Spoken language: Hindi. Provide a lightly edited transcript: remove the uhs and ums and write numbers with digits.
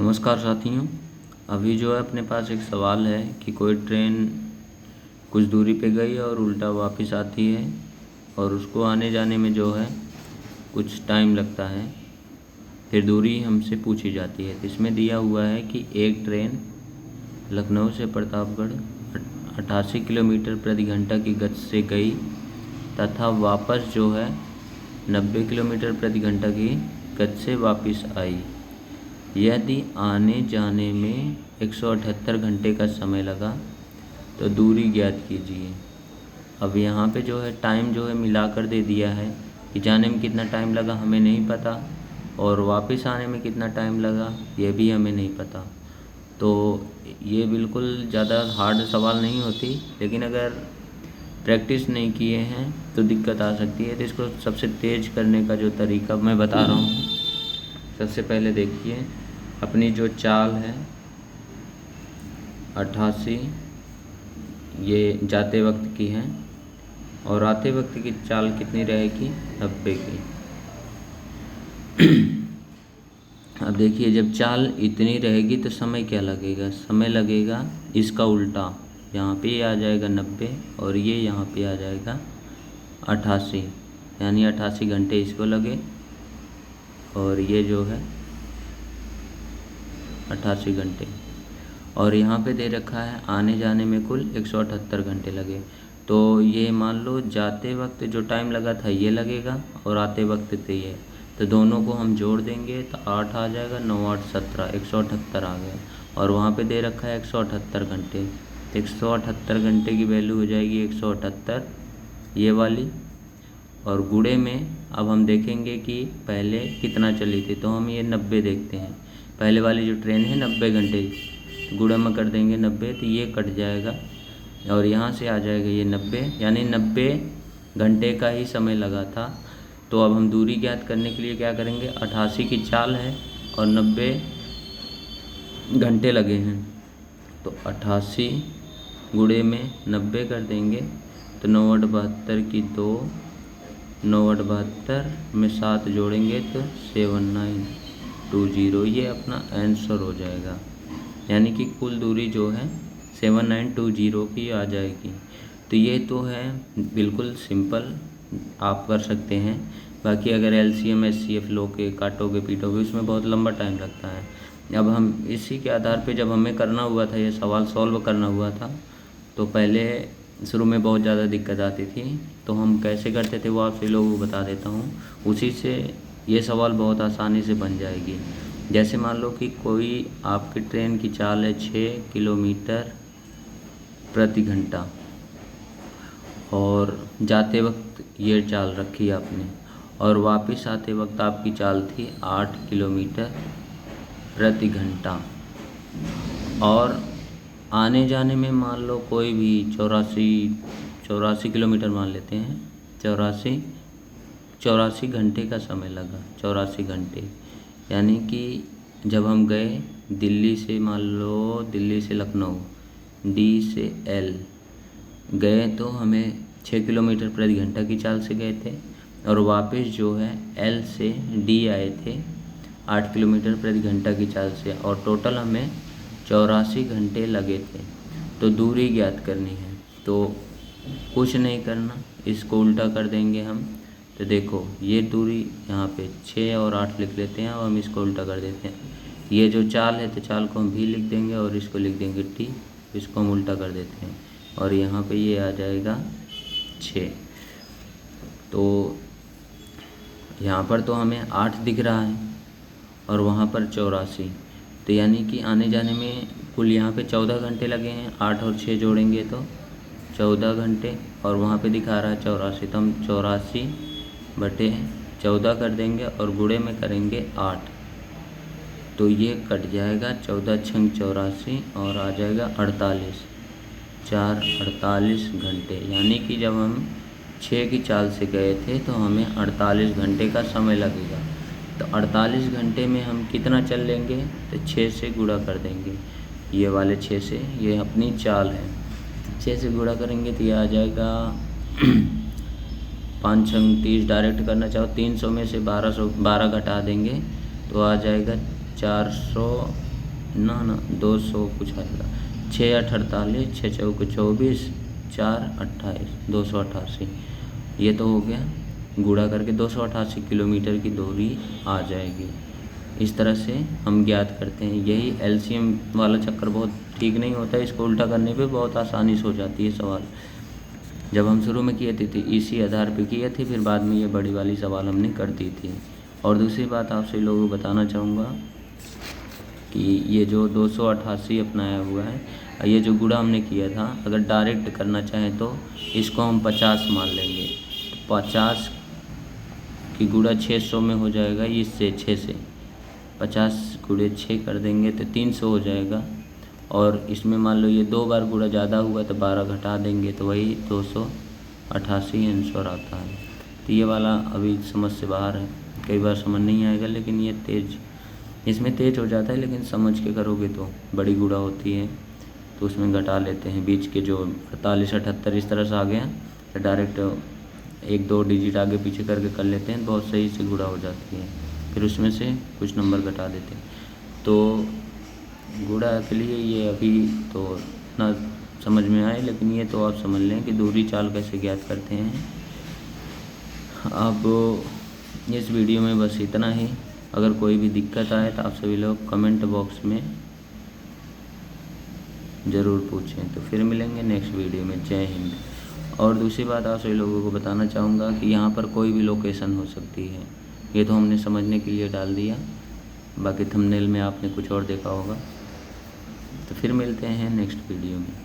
नमस्कार साथियों। अभी जो है अपने पास एक सवाल है कि कोई ट्रेन कुछ दूरी पे गई और उल्टा वापस आती है और उसको आने जाने में जो है कुछ टाइम लगता है। फिर दूरी हमसे पूछी जाती है। तो इसमें दिया हुआ है कि एक ट्रेन लखनऊ से प्रतापगढ़ 88 किलोमीटर प्रति घंटा की गति से गई तथा वापस जो है 90 किलोमीटर प्रति घंटा की गति से वापस आई। यदि आने जाने में 178 घंटे का समय लगा तो दूरी ज्ञात कीजिए। अब यहाँ पे जो है टाइम जो है मिलाकर दे दिया है कि जाने में कितना टाइम लगा हमें नहीं पता और वापस आने में कितना टाइम लगा ये भी हमें नहीं पता। तो ये बिल्कुल ज़्यादा हार्ड सवाल नहीं होती, लेकिन अगर प्रैक्टिस नहीं किए हैं तो दिक्कत आ सकती है। तो इसको सबसे तेज़ करने का जो तरीका मैं बता रहा हूँ। सबसे पहले देखिए, अपनी जो चाल है 88 ये जाते वक्त की है और आते वक्त की चाल कितनी रहेगी 90 की। अब देखिए, जब चाल इतनी रहेगी तो समय क्या लगेगा, समय लगेगा इसका उल्टा। यहाँ पे आ जाएगा 90 और ये यहाँ पे आ जाएगा 88, यानी 88 घंटे इसको लगे और ये जो है 88 घंटे। और यहाँ पे दे रखा है आने जाने में कुल 178 घंटे लगे। तो ये मान लो जाते वक्त जो टाइम लगा था ये लगेगा और आते वक्त तो ये, तो दोनों को हम जोड़ देंगे तो 8 आ जाएगा, 9 8 17, 178 आ गया। और वहाँ पे दे रखा है 178 घंटे। 178 घंटे की वैल्यू हो जाएगी 178 ये वाली। और गुणे में अब हम देखेंगे कि पहले कितना चली थी, तो हम ये 90 देखते हैं। पहले वाली जो ट्रेन है 90 घंटे, गुणे में कर देंगे 90 तो ये कट जाएगा और यहाँ से आ जाएगा ये 90, यानी 90 घंटे का ही समय लगा था। तो अब हम दूरी ज्ञात करने के लिए क्या करेंगे, 88 की चाल है और 90 घंटे लगे हैं, तो 88 गुणे में 90 कर देंगे तो 9 8 72 की 2, 9 8 72 में 7 जोड़ेंगे तो 7920, ये अपना आंसर हो जाएगा। यानी कि कुल दूरी जो है 7920 की आ जाएगी। तो ये तो है बिल्कुल सिंपल, आप कर सकते हैं। बाकी अगर LCM SCF लो के काटोगे पीटोगे उसमें बहुत लंबा टाइम लगता है। अब हम इसी के आधार पे जब हमें करना हुआ था, ये सवाल सॉल्व करना हुआ था, तो पहले शुरू में बहुत ज़्यादा दिक्कत आती थी। तो हम कैसे करते थे वो आपसे लोगों को बता देता हूँ, उसी से ये सवाल बहुत आसानी से बन जाएगी। जैसे मान लो कि कोई आपकी ट्रेन की चाल है 6 किलोमीटर प्रति घंटा और जाते वक्त ये चाल रखी आपने और वापस आते वक्त आपकी चाल थी 8 किलोमीटर प्रति घंटा और आने जाने में मान लो कोई भी 84 किलोमीटर मान लेते हैं, 84 घंटे का समय लगा। 84 घंटे यानी कि जब हम गए दिल्ली से, मान लो दिल्ली से लखनऊ D से L गए तो हमें 6 किलोमीटर प्रति घंटा की चाल से गए थे और वापस जो है L से D आए थे 8 किलोमीटर प्रति घंटा की चाल से और टोटल हमें 84 घंटे लगे थे। तो दूरी ज्ञात करनी है, तो कुछ नहीं करना, इसको उल्टा कर देंगे हम। तो देखो ये दूरी यहाँ पे 6 और 8 लिख लेते हैं और हम इसको उल्टा कर देते हैं। ये जो चाल है तो चाल को हम भी लिख देंगे और इसको लिख देंगे T, इसको हम उल्टा कर देते हैं और यहाँ पे ये आ जाएगा 6। तो यहाँ पर तो हमें 8 दिख रहा है और वहाँ पर 84, तो यानी कि आने जाने में कुल यहाँ पे 14 घंटे लगे हैं। 8 और 6 जोड़ेंगे तो 14 घंटे और वहाँ पे दिखा रहा है 84, तो हम 84/14 कर देंगे और गुणे में करेंगे 8, तो ये कट जाएगा 14 छंग 84 और आ जाएगा 48, 4 48 घंटे। यानी कि जब हम 6 की चाल से गए थे तो हमें 48 घंटे का समय लगेगा। तो 48 घंटे में हम कितना चल लेंगे, तो 6 से गुणा कर देंगे, ये वाले 6 से, ये अपनी चाल है, 6 से गुणा करेंगे तो ये आ जाएगा 5 छंग 30, डायरेक्ट करना चाहो 300 में से 12 घटा देंगे तो आ जाएगा 400 ना 200 कुछ आएगा, 6 8 48, 6 चौक 24, 4 28, 288। ये तो हो गया, गुणा करके 288 किलोमीटर की दूरी आ जाएगी। इस तरह से हम ज्ञात करते हैं। यही एलसीएम वाला चक्कर बहुत ठीक नहीं होता है, इसको उल्टा करने पे बहुत आसानी से हो जाती है सवाल। जब हम शुरू में किए थे तो इसी आधार पे किए थे, फिर बाद में ये बड़ी वाली सवाल हमने कर दी थी। और दूसरी बात आपसे लोगों को बताना चाहूँगा कि ये जो 288 अपनाया हुआ है, ये जो गुणा हमने किया था, अगर डायरेक्ट करना चाहें तो इसको हम 50 मान लेंगे। तो 50 की गुणा 600 में हो जाएगा, इससे 6 से 50 गुणे 6 कर देंगे तो 300 हो जाएगा। और इसमें मान लो ये 2 बार गुणा ज़्यादा हुआ तो 12 घटा देंगे तो वही 288 आंसर आता है। तो ये वाला अभी समझ से बाहर है, कई बार समझ नहीं आएगा, लेकिन ये इसमें तेज हो जाता है, लेकिन समझ के करोगे तो बड़ी गुणा होती है तो उसमें घटा लेते हैं। बीच के जो 48 78 इस तरह से आ गया तो डायरेक्ट 1 2 डिजिट आगे पीछे करके कर लेते हैं, बहुत सही से गुणा हो जाती है। फिर उसमें से कुछ नंबर घटा देते हैं। तो गुणा के लिए ये अभी तो ना समझ में आए, लेकिन ये तो आप समझ लें कि दूरी चाल कैसे ज्ञात करते हैं। अब इस वीडियो में बस इतना ही। अगर कोई भी दिक्कत आए तो आप सभी लोग कमेंट बॉक्स में ज़रूर पूछें। तो फिर मिलेंगे नेक्स्ट वीडियो में। जय हिंद। और दूसरी बात आप सभी लोगों को बताना चाहूँगा कि यहाँ पर कोई भी लोकेशन हो सकती है, ये तो हमने समझने के लिए डाल दिया, बाकी थंबनेल में आपने कुछ और देखा होगा। तो फिर मिलते हैं नेक्स्ट वीडियो में।